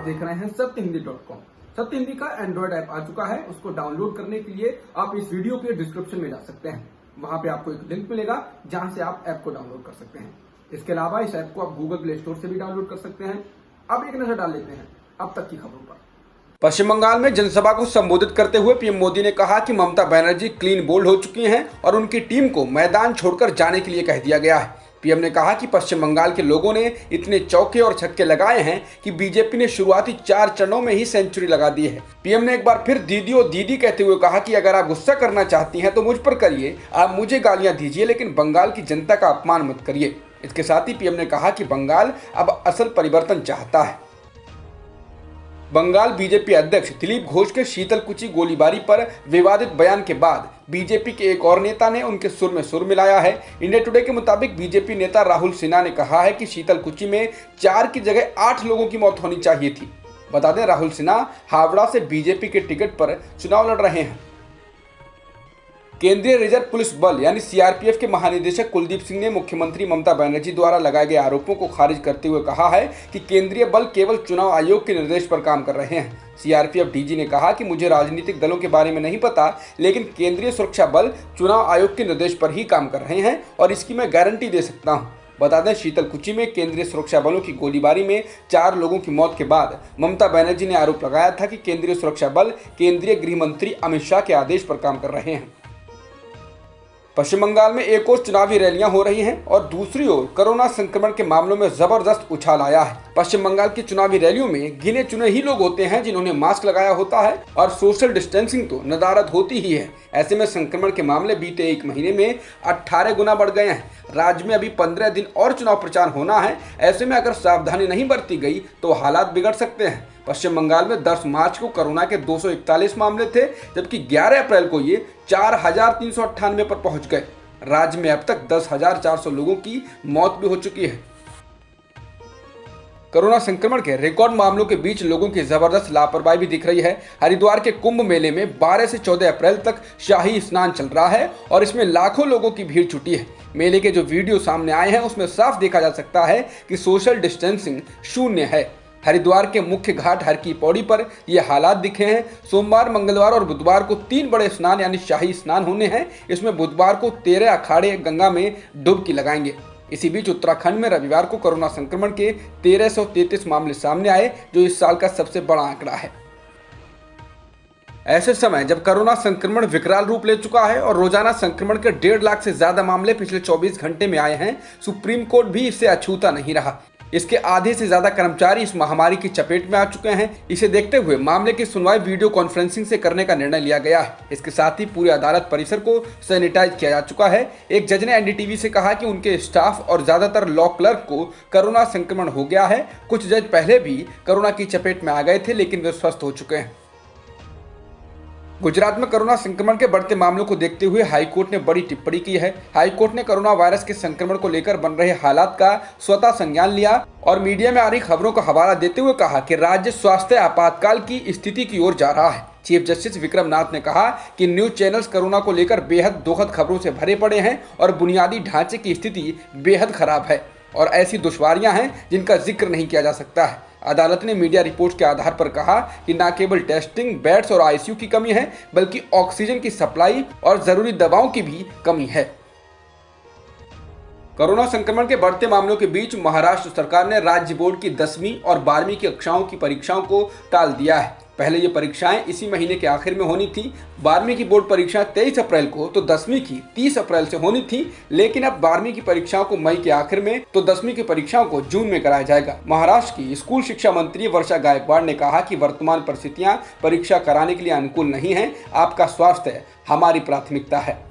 देख रहे हैं सत्यहिंदी.com। सत्य हिंदी का एंड्रॉइड ऐप आ चुका है। उसको डाउनलोड करने के लिए आप इस वीडियो के डिस्क्रिप्शन में जा सकते हैं। वहां पे आपको एक लिंक मिलेगा जहां से आप ऐप को डाउनलोड कर सकते हैं। इसके अलावा इस ऐप को आप गूगल प्ले स्टोर से भी डाउनलोड कर सकते हैं। अब एक नजर डाल लेते हैं अब तक की खबरों पर। पश्चिम बंगाल में जनसभा को संबोधित करते हुए पीएम मोदी ने कहा कि ममता बनर्जी क्लीन बोल्ड हो चुकी हैं और उनकी टीम को मैदान छोड़कर जाने के लिए कह दिया गया है। पीएम ने कहा कि पश्चिम बंगाल के लोगों ने इतने चौके और छक्के लगाए हैं कि बीजेपी ने शुरुआती 4 चरणों में ही सेंचुरी लगा दी है। पीएम ने एक बार फिर दीदी और दीदी कहते हुए कहा कि अगर आप गुस्सा करना चाहती हैं तो मुझ पर करिए, आप मुझे गालियां दीजिए, लेकिन बंगाल की जनता का अपमान मत करिए। इसके साथ ही पीएम ने कहा कि बंगाल अब असल परिवर्तन चाहता है। बंगाल बीजेपी अध्यक्ष दिलीप घोष के शीतलकुची गोलीबारी पर विवादित बयान के बाद बीजेपी के एक और नेता ने उनके सुर में सुर मिलाया है। इंडिया टुडे के मुताबिक बीजेपी नेता राहुल सिन्हा ने कहा है कि शीतलकुची में 4 की जगह 8 लोगों की मौत होनी चाहिए थी। बता दें, राहुल सिन्हा हावड़ा से बीजेपी के टिकट पर चुनाव लड़ रहे हैं। केंद्रीय रिजर्व पुलिस बल यानी सीआरपीएफ के महानिदेशक कुलदीप सिंह ने मुख्यमंत्री ममता बनर्जी द्वारा लगाए गए आरोपों को खारिज करते हुए कहा है कि केंद्रीय बल केवल चुनाव आयोग के निर्देश पर काम कर रहे हैं। सीआरपीएफ डीजी ने कहा कि मुझे राजनीतिक दलों के बारे में नहीं पता, लेकिन केंद्रीय सुरक्षा बल चुनाव आयोग के निर्देश पर ही काम कर रहे हैं और इसकी मैं गारंटी दे सकता हूँ। बता दें, शीतलकुची में केंद्रीय सुरक्षा बलों की गोलीबारी में 4 लोगों की मौत के बाद ममता बनर्जी ने आरोप लगाया था कि केंद्रीय सुरक्षा बल केंद्रीय गृह मंत्री अमित शाह के आदेश पर काम कर रहे हैं। पश्चिम बंगाल में एक ओर चुनावी रैलियां हो रही हैं और दूसरी ओर कोरोना संक्रमण के मामलों में जबरदस्त उछाल आया है। पश्चिम बंगाल की चुनावी रैलियों में गिने चुने ही लोग होते हैं जिन्होंने मास्क लगाया होता है और सोशल डिस्टेंसिंग तो नदारद होती ही है। ऐसे में संक्रमण के मामले बीते 1 महीने में 18 गुना बढ़ गए हैं। राज्य में अभी 15 दिन और चुनाव प्रचार होना है। ऐसे में अगर सावधानी नहीं बरती गई तो हालात बिगड़ सकते हैं। पश्चिम बंगाल में 10 मार्च को कोरोना के 241 मामले थे, जबकि 11 अप्रैल को ये 4398 पर पहुंच गए। राज्य में अब तक 10,400 लोगों की मौत भी हो चुकी है। कोरोना संक्रमण के रिकॉर्ड मामलों के बीच लोगों की जबरदस्त लापरवाही भी दिख रही है। हरिद्वार के कुंभ मेले में 12 से 14 अप्रैल तक शाही स्नान चल रहा है और इसमें लाखों लोगों की भीड़ जुटी है। मेले के जो वीडियो सामने आए हैं उसमें साफ देखा जा सकता है कि सोशल डिस्टेंसिंग शून्य है। हरिद्वार के मुख्य घाट हर की पौड़ी पर ये हालात दिखे हैं। सोमवार, मंगलवार और बुधवार को 3 बड़े स्नान यानी शाही स्नान होने हैं। इसमें बुधवार को 13 अखाड़े गंगा में डुबकी लगाएंगे। इसी बीच उत्तराखंड में रविवार को कोरोना संक्रमण के 1333 मामले सामने आए, जो इस साल का सबसे बड़ा आंकड़ा है। ऐसे समय जब कोरोना संक्रमण विकराल रूप ले चुका है और रोजाना संक्रमण के 1.5 लाख से ज्यादा मामले पिछले 24 घंटे में आए हैं, सुप्रीम कोर्ट भी इससे अछूता नहीं रहा। इसके आधे से ज्यादा कर्मचारी इस महामारी की चपेट में आ चुके हैं। इसे देखते हुए मामले की सुनवाई वीडियो कॉन्फ्रेंसिंग से करने का निर्णय लिया गया है। इसके साथ ही पूरे अदालत परिसर को सैनिटाइज किया जा चुका है। एक जज ने एनडीटीवी से कहा कि उनके स्टाफ और ज्यादातर लॉ क्लर्क को कोरोना संक्रमण हो गया है। कुछ जज पहले भी कोरोना की चपेट में आ गए थे, लेकिन वे स्वस्थ हो चुके हैं। गुजरात में कोरोना संक्रमण के बढ़ते मामलों को देखते हुए हाईकोर्ट ने बड़ी टिप्पणी की है। हाईकोर्ट ने कोरोना वायरस के संक्रमण को लेकर बन रहे हालात का स्वतः संज्ञान लिया और मीडिया में आ रही खबरों का हवाला देते हुए कहा कि राज्य स्वास्थ्य आपातकाल की स्थिति की ओर जा रहा है। चीफ जस्टिस विक्रम नाथ ने कहा कि न्यूज चैनल्स कोरोना को लेकर बेहद दुखद खबरों से भरे पड़े हैं और बुनियादी ढांचे की स्थिति बेहद खराब है और ऐसी दुश्वारियां हैं जिनका जिक्र नहीं किया जा सकता है। अदालत ने मीडिया रिपोर्ट्स के आधार पर कहा कि न केवल टेस्टिंग, बेड्स और आईसीयू की कमी है, बल्कि ऑक्सीजन की सप्लाई और जरूरी दवाओं की भी कमी है। कोरोना संक्रमण के बढ़ते मामलों के बीच महाराष्ट्र सरकार ने राज्य बोर्ड की 10वीं और 12वीं की कक्षाओं की परीक्षाओं को टाल दिया है। पहले ये परीक्षाएं इसी महीने के आखिर में होनी थी। 12वीं की बोर्ड परीक्षाएं 23 अप्रैल को तो 10वीं की 30 अप्रैल से होनी थी, लेकिन अब 12वीं की परीक्षाओं को मई के आखिर में तो 10वीं की परीक्षाओं को जून में कराया जाएगा। महाराष्ट्र की स्कूल शिक्षा मंत्री वर्षा गायकवाड़ ने कहा कि वर्तमान परिस्थितियां परीक्षा कराने के लिए अनुकूल नहीं है। आपका स्वास्थ्य हमारी प्राथमिकता है।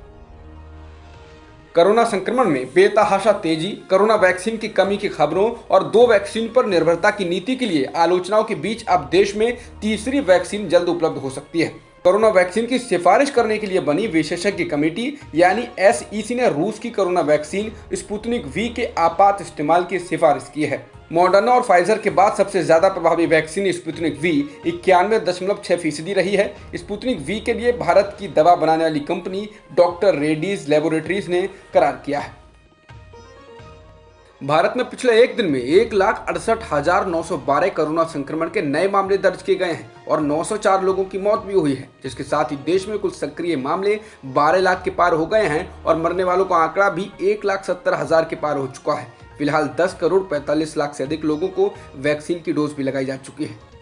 कोरोना संक्रमण में बेतहाशा तेजी, कोरोना वैक्सीन की कमी की खबरों और 2 वैक्सीन पर निर्भरता की नीति के लिए आलोचनाओं के बीच अब देश में तीसरी वैक्सीन जल्द उपलब्ध हो सकती है। कोरोना वैक्सीन की सिफारिश करने के लिए बनी विशेषज्ञ कमेटी यानी एसईसी ने रूस की कोरोना वैक्सीन स्पुतनिक वी के आपात इस्तेमाल की सिफारिश की है। मॉडर्ना और फाइजर के बाद सबसे ज्यादा प्रभावी वैक्सीन स्पुतनिक वी 91.6% रही है। स्पुतनिक वी के लिए भारत की दवा बनाने वाली कंपनी डॉक्टर रेड्डीज लेबोरेटरीज ने करार किया है। भारत में पिछले एक दिन में 1,68,912 कोरोना संक्रमण के नए मामले दर्ज किए गए हैं और 904 लोगों की मौत भी हुई है, जिसके साथ ही देश में कुल सक्रिय मामले 12 लाख के पार हो गए हैं और मरने वालों का आंकड़ा भी 1,70,000 के पार हो चुका है। फिलहाल 10 करोड़ 45 लाख से अधिक लोगों को वैक्सीन की डोज भी लगाई जा चुकी है।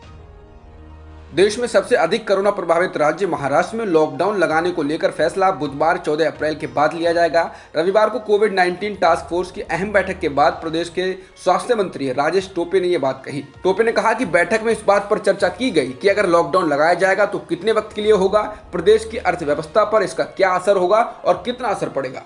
देश में सबसे अधिक कोरोना प्रभावित राज्य महाराष्ट्र में लॉकडाउन लगाने को लेकर फैसला बुधवार 14 अप्रैल के बाद लिया जाएगा। रविवार को कोविड-19 टास्क फोर्स की अहम बैठक के बाद प्रदेश के स्वास्थ्य मंत्री राजेश टोपे ने ये बात कही। टोपे ने कहा कि बैठक में इस बात पर चर्चा की गई कि अगर लॉकडाउन लगाया जाएगा तो कितने वक्त के लिए होगा, प्रदेश की अर्थव्यवस्था पर इसका क्या असर होगा और कितना असर पड़ेगा।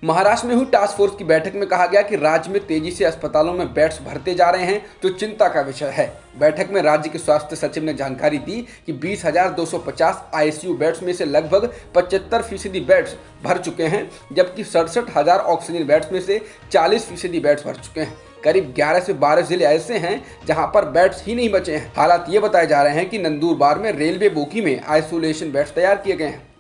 महाराष्ट्र में हुई टास्क फोर्स की बैठक में कहा गया कि राज्य में तेजी से अस्पतालों में बेड्स भरते जा रहे हैं, जो चिंता का विषय है। बैठक में राज्य के स्वास्थ्य सचिव ने जानकारी दी कि 20,250 आईसीयू बेड्स में से लगभग 75% बेड्स भर चुके हैं, जबकि 67,000 ऑक्सीजन बेड्स में से 40% बेड्स भर चुके हैं। करीब 11 से 12 जिले ऐसे हैं जहां पर बेड्स ही नहीं बचे हैं। हालात ये बताए जा रहे हैं कि नंदुरबार में रेलवे बोगी में आइसोलेशन बेड्स तैयार किए गए हैं।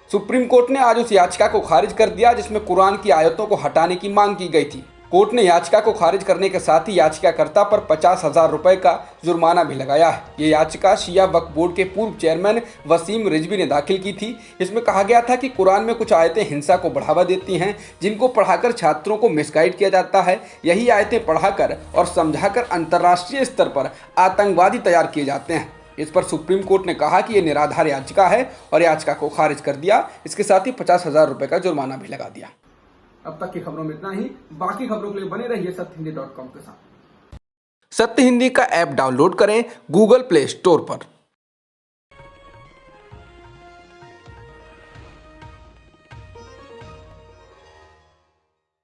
सुप्रीम कोर्ट ने आज उस याचिका को खारिज कर दिया जिसमें कुरान की आयतों को हटाने की मांग की गई थी। कोर्ट ने याचिका को खारिज करने के साथ ही याचिकाकर्ता पर 50,000 रुपए का जुर्माना भी लगाया है। ये याचिका शिया वक्फ बोर्ड के पूर्व चेयरमैन वसीम रिजवी ने दाखिल की थी। इसमें कहा गया था कि कुरान में कुछ आयतें हिंसा को बढ़ावा देती हैं, जिनको पढ़ाकर छात्रों को मिसगाइड किया जाता है। यही आयतें पढ़ाकर और समझाकर अंतर्राष्ट्रीय स्तर पर आतंकवादी तैयार किए जाते हैं। इस पर सुप्रीम कोर्ट ने कहा कि यह निराधार याचिका है और याचिका को खारिज कर दिया। इसके साथ ही 50,000 रुपए का जुर्माना भी लगा दिया। अब तक की खबरों में इतना ही। बाकी खबरों के लिए बने रहिए सत्यहिंदी.com के साथ। सत्य हिंदी का ऐप डाउनलोड करें गूगल प्ले स्टोर पर।